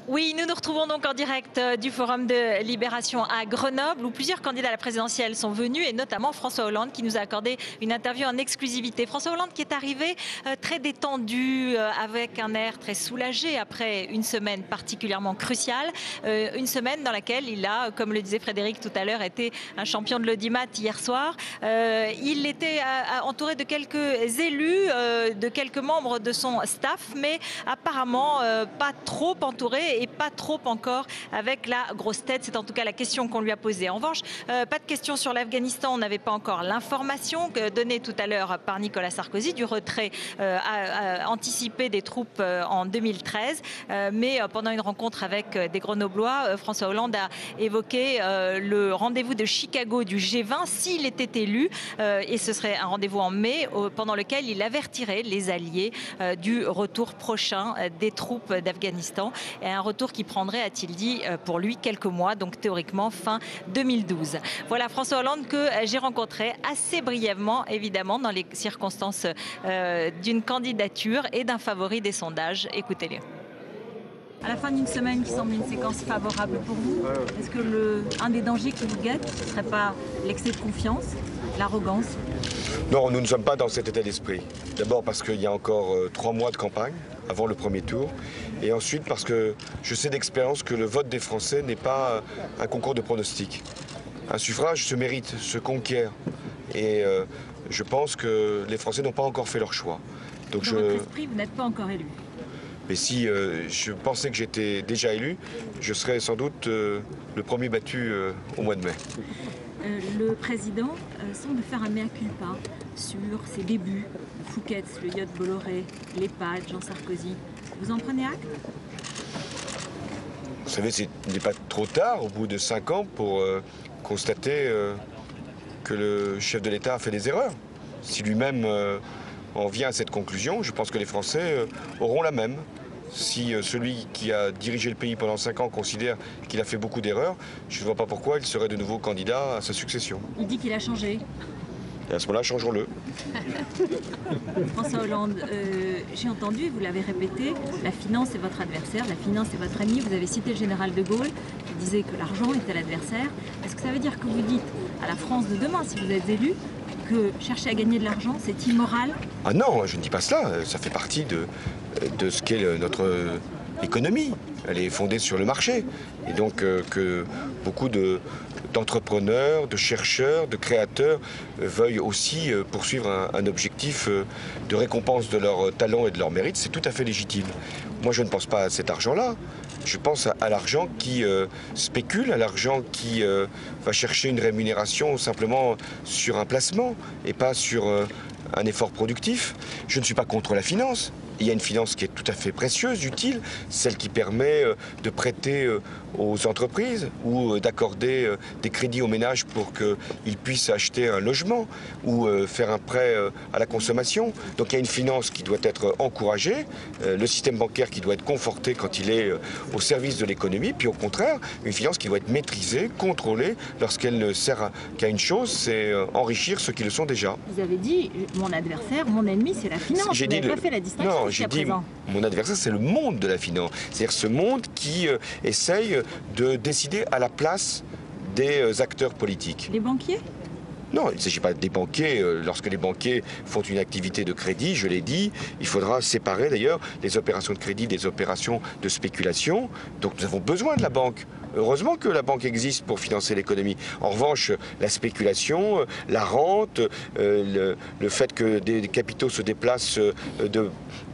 Oui, nous nous retrouvons donc en direct du Forum de Libération à Grenoble où plusieurs candidats à la présidentielle sont venus et notamment François Hollande qui nous a accordé une interview en exclusivité. François Hollande qui est arrivé très détendu avec un air très soulagé après une semaine particulièrement cruciale. Une semaine dans laquelle il a, comme le disait Frédéric tout à l'heure, été un champion de l'audimat hier soir. Il était entouré de quelques élus, de quelques membres de son staff, mais apparemment pas trop entouré et pas trop encore avec la grosse tête. C'est en tout cas la question qu'on lui a posée. En revanche, pas de question sur l'Afghanistan. On n'avait pas encore l'information donnée tout à l'heure par Nicolas Sarkozy du retrait anticipé des troupes en 2013. Mais pendant une rencontre avec des Grenoblois, François Hollande a évoqué le rendez-vous de Chicago du G20 s'il était élu. Et ce serait un rendez-vous en mai pendant lequel il avertirait les alliés du retour prochain des troupes d'Afghanistan. Et un retour qui prendrait, a-t-il dit, pour lui quelques mois, donc théoriquement fin 2012. Voilà François Hollande que j'ai rencontré assez brièvement, évidemment, dans les circonstances d'une candidature et d'un favori des sondages. Écoutez-les. À la fin d'une semaine qui semble une séquence favorable pour vous, est-ce que un des dangers qui vous guette, ce ne serait pas l'excès de confiance, l'arrogance? Non, nous ne sommes pas dans cet état d'esprit. D'abord parce qu'il y a encore 3 mois de campagne avant le premier tour. Et ensuite parce que je sais d'expérience que le vote des Français n'est pas un concours de pronostics. Un suffrage se mérite, se conquiert. Et je pense que les Français n'ont pas encore fait leur choix. Donc dans votre esprit, vous n'êtes pas encore élu. Mais si je pensais que j'étais déjà élu, je serais sans doute le premier battu au mois de mai. Le président semble faire un mea culpa sur ses débuts, Fouquet, le yacht Bolloré, l'EHPAD, Jean Sarkozy. Vous en prenez acte? Vous savez, il n'est pas trop tard, au bout de 5 ans, pour constater que le chef de l'État a fait des erreurs. Si lui-même en vient à cette conclusion, je pense que les Français auront la même. Si celui qui a dirigé le pays pendant 5 ans considère qu'il a fait beaucoup d'erreurs, je ne vois pas pourquoi il serait de nouveau candidat à sa succession. Il dit qu'il a changé. Et à ce moment-là, changeons-le. François Hollande, j'ai entendu, vous l'avez répété, la finance est votre adversaire, la finance est votre ami. Vous avez cité le général de Gaulle qui disait que l'argent était l'adversaire. Est-ce que ça veut dire que vous dites à la France de demain, si vous êtes élu, que chercher à gagner de l'argent, c'est immoral? Ah non, je ne dis pas cela. Ça fait partie de ce qu'est notre économie. Elle est fondée sur le marché. Et donc que beaucoup d'entrepreneurs, de chercheurs, de créateurs veuillent aussi poursuivre un objectif de récompense de leur talent et de leur mérite, c'est tout à fait légitime. Moi, je ne pense pas à cet argent-là. Je pense à l'argent qui spécule, à l'argent qui va chercher une rémunération simplement sur un placement et pas sur un effort productif. Je ne suis pas contre la finance. Il y a une finance qui est tout à fait précieuse, utile, celle qui permet de prêter aux entreprises ou d'accorder des crédits aux ménages pour qu'ils puissent acheter un logement ou faire un prêt à la consommation. Donc il y a une finance qui doit être encouragée, le système bancaire qui doit être conforté quand il est au service de l'économie, puis au contraire, une finance qui doit être maîtrisée, contrôlée lorsqu'elle ne sert qu'à une chose, c'est enrichir ceux qui le sont déjà. Vous avez dit, mon adversaire, mon ennemi, c'est la finance. Vous n'avez pas fait la distinction. Non, j'ai dit, mon adversaire, c'est le monde de la finance. C'est-à-dire ce monde qui essaye de décider à la place des acteurs politiques. Les banquiers ? Non, il ne s'agit pas des banquiers. Lorsque les banquiers font une activité de crédit, je l'ai dit, il faudra séparer d'ailleurs les opérations de crédit des opérations de spéculation. Donc nous avons besoin de la banque. Heureusement que la banque existe pour financer l'économie. En revanche, la spéculation, la rente, le fait que des capitaux se déplacent de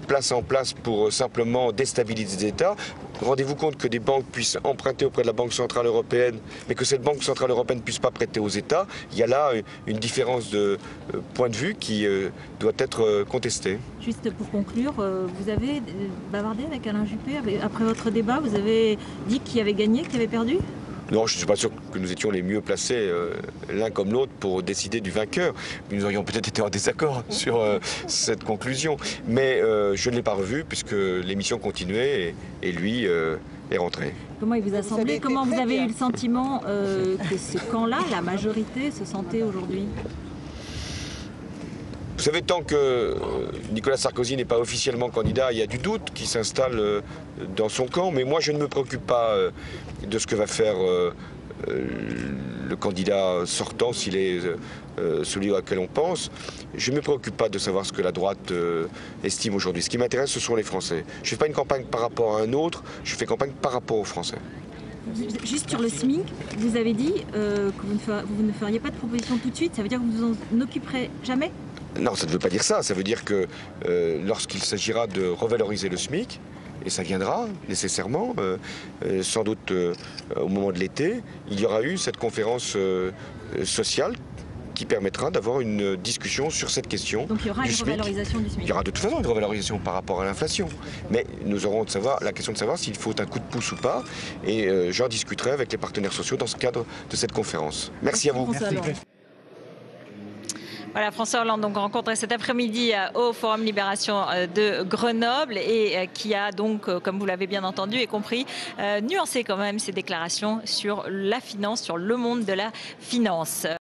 place en place pour simplement déstabiliser des États. Rendez-vous compte que des banques puissent emprunter auprès de la Banque Centrale Européenne, mais que cette Banque Centrale Européenne ne puisse pas prêter aux États. Il y a là une différence de point de vue qui doit être contestée. Juste pour conclure, vous avez bavardé avec Alain Juppé après votre débat. Vous avez dit qui avait gagné, qui avait perdu ? Non, je ne suis pas sûr que nous étions les mieux placés l'un comme l'autre pour décider du vainqueur. Nous aurions peut-être été en désaccord sur cette conclusion. Mais je ne l'ai pas revu puisque l'émission continuait et lui est rentré. Comment il vous a semblé? Comment vous avez eu le sentiment que ce camp-là, la majorité, se sentait aujourd'hui? Vous savez, tant que Nicolas Sarkozy n'est pas officiellement candidat, il y a du doute qui s'installe dans son camp. Mais moi, je ne me préoccupe pas de ce que va faire le candidat sortant, s'il est celui auquel on pense. Je ne me préoccupe pas de savoir ce que la droite estime aujourd'hui. Ce qui m'intéresse, ce sont les Français. Je ne fais pas une campagne par rapport à un autre, je fais campagne par rapport aux Français. Juste sur le SMIC, vous avez dit que vous ne feriez pas de proposition tout de suite. Ça veut dire que vous vous en occuperez jamais? Non, ça ne veut pas dire ça. Ça veut dire que lorsqu'il s'agira de revaloriser le SMIC, et ça viendra nécessairement, sans doute au moment de l'été, il y aura eu cette conférence sociale qui permettra d'avoir une discussion sur cette question. Donc il y aura une revalorisation du SMIC. Il y aura de toute façon une revalorisation par rapport à l'inflation. Mais nous aurons la question de savoir s'il faut un coup de pouce ou pas. Et j'en discuterai avec les partenaires sociaux dans ce cadre de cette conférence. Merci à vous. Voilà, François Hollande donc rencontré cet après-midi au Forum Libération de Grenoble et qui a donc, comme vous l'avez bien entendu et compris, nuancé quand même ses déclarations sur la finance, sur le monde de la finance.